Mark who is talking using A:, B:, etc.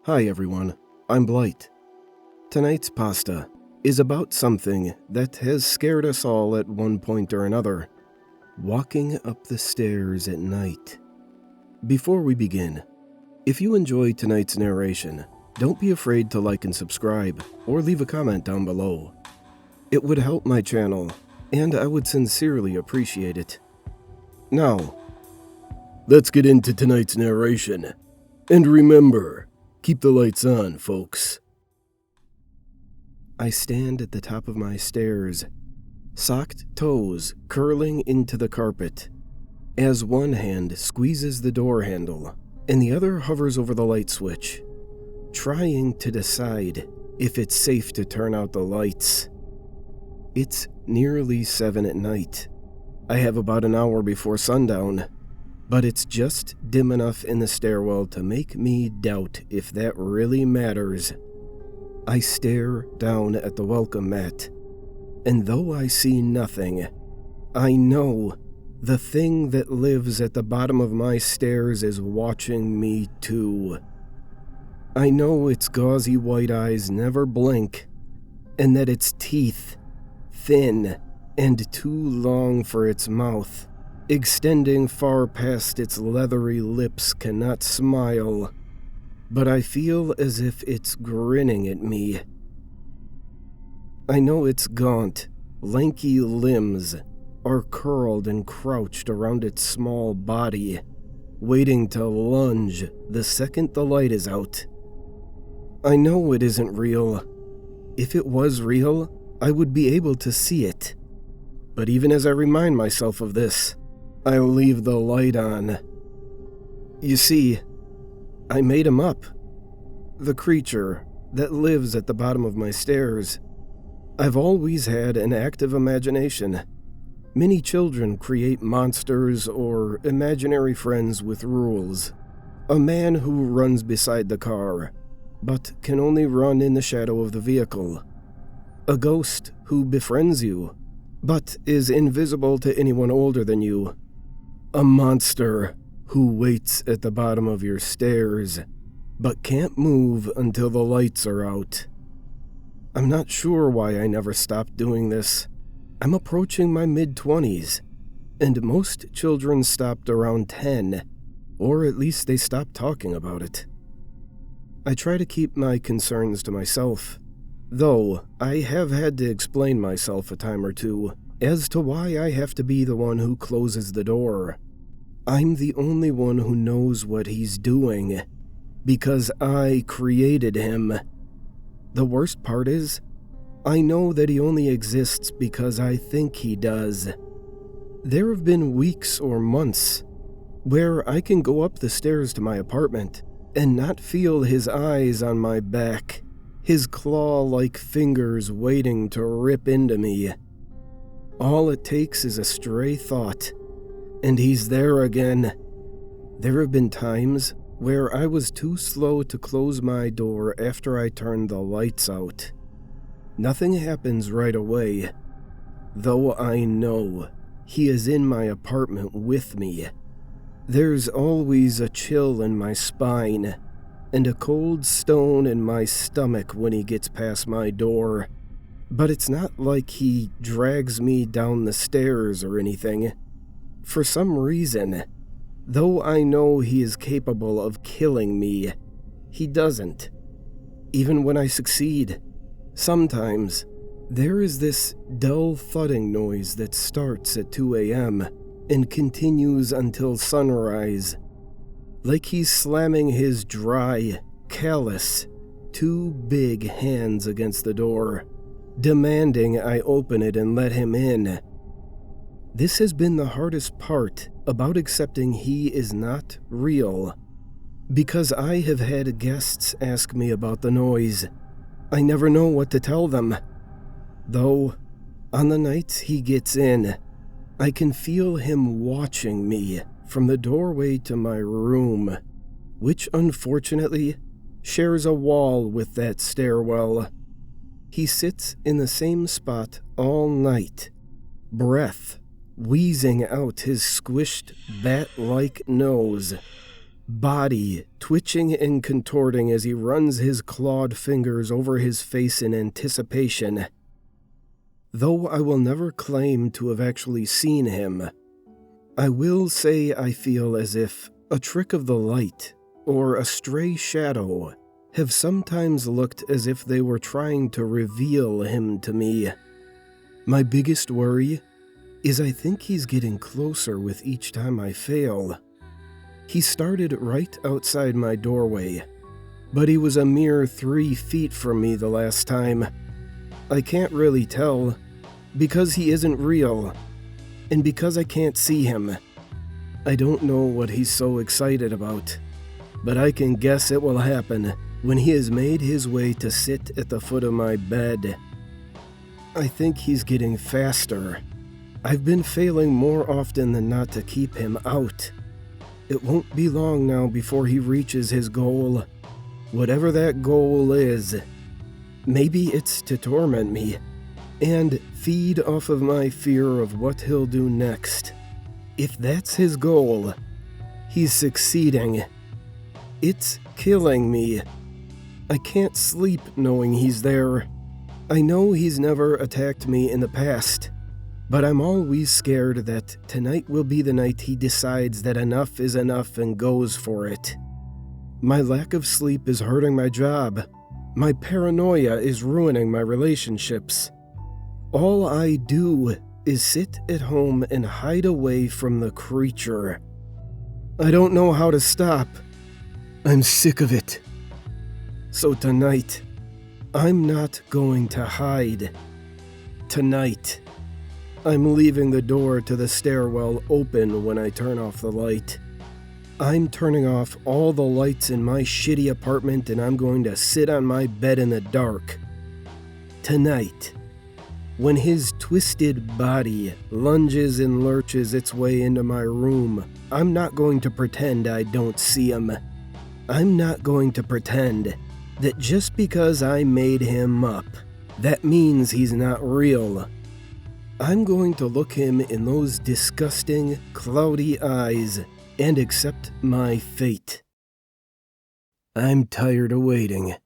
A: Hi everyone, I'm Blight. Tonight's pasta is about something that has scared us all at one point or another: walking up the stairs at night. Before we begin, if you enjoy tonight's narration, don't be afraid to like and subscribe or leave a comment down below. It would help my channel, and I would sincerely appreciate it. Now, let's get into tonight's narration. And remember, keep the lights on, folks. I stand at the top of my stairs, socked toes curling into the carpet, as one hand squeezes the door handle and the other hovers over the light switch, trying to decide if it's safe to turn out the lights. It's nearly 7 at night. I have about an hour before sundown, but it's just dim enough in the stairwell to make me doubt if that really matters. I stare down at the welcome mat, and though I see nothing, I know the thing that lives at the bottom of my stairs is watching me too. I know its gauzy white eyes never blink, and that its teeth, thin and too long for its mouth, extending far past its leathery lips, cannot smile, but I feel as if it's grinning at me. I know its gaunt, lanky limbs are curled and crouched around its small body, waiting to lunge the second the light is out. I know it isn't real. If it was real, I would be able to see it. But even as I remind myself of this, I leave the light on. You see, I made him up. The creature that lives at the bottom of my stairs. I've always had an active imagination. Many children create monsters or imaginary friends with rules. A man who runs beside the car, but can only run in the shadow of the vehicle. A ghost who befriends you, but is invisible to anyone older than you. A monster who waits at the bottom of your stairs, but can't move until the lights are out. I'm not sure why I never stopped doing this. I'm approaching my mid-20s, and most children stopped around 10, or at least they stopped talking about it. I try to keep my concerns to myself, though I have had to explain myself a time or two as to why I have to be the one who closes the door. I'm the only one who knows what he's doing, because I created him. The worst part is, I know that he only exists because I think he does. There have been weeks or months where I can go up the stairs to my apartment and not feel his eyes on my back, his claw-like fingers waiting to rip into me. All it takes is a stray thought, and he's there again. There have been times where I was too slow to close my door after I turned the lights out. Nothing happens right away, though I know he is in my apartment with me. There's always a chill in my spine and a cold stone in my stomach when he gets past my door. But it's not like he drags me down the stairs or anything. For some reason, though I know he is capable of killing me, he doesn't. Even when I succeed, sometimes there is this dull thudding noise that starts at 2 a.m. and continues until sunrise, like he's slamming his dry, callous, two big hands against the door, demanding I open it and let him in. This has been the hardest part about accepting he is not real, because I have had guests ask me about the noise. I never know what to tell them. Though, on the nights he gets in, I can feel him watching me from the doorway to my room, which unfortunately shares a wall with that stairwell. He sits in the same spot all night, breath wheezing out his squished bat-like nose, body twitching and contorting as he runs his clawed fingers over his face in anticipation. Though I will never claim to have actually seen him, I will say I feel as if a trick of the light or a stray shadow have sometimes looked as if they were trying to reveal him to me. My biggest worry is I think he's getting closer with each time I fail. He started right outside my doorway, but he was a mere 3 feet from me the last time. I can't really tell, because he isn't real, and because I can't see him. I don't know what he's so excited about, but I can guess it will happen when he has made his way to sit at the foot of my bed. I think he's getting faster. I've been failing more often than not to keep him out. It won't be long now before he reaches his goal, whatever that goal is. Maybe it's to torment me and feed off of my fear of what he'll do next. If that's his goal, he's succeeding. It's killing me. I can't sleep knowing he's there. I know he's never attacked me in the past, but I'm always scared that tonight will be the night he decides that enough is enough and goes for it. My lack of sleep is hurting my job. My paranoia is ruining my relationships. All I do is sit at home and hide away from the creature. I don't know how to stop. I'm sick of it. So tonight, I'm not going to hide. Tonight, I'm leaving the door to the stairwell open when I turn off the light. I'm turning off all the lights in my shitty apartment and I'm going to sit on my bed in the dark. Tonight, when his twisted body lunges and lurches its way into my room, I'm not going to pretend I don't see him. I'm not going to pretend that just because I made him up, that means he's not real. I'm going to look him in those disgusting, cloudy eyes and accept my fate. I'm tired of waiting.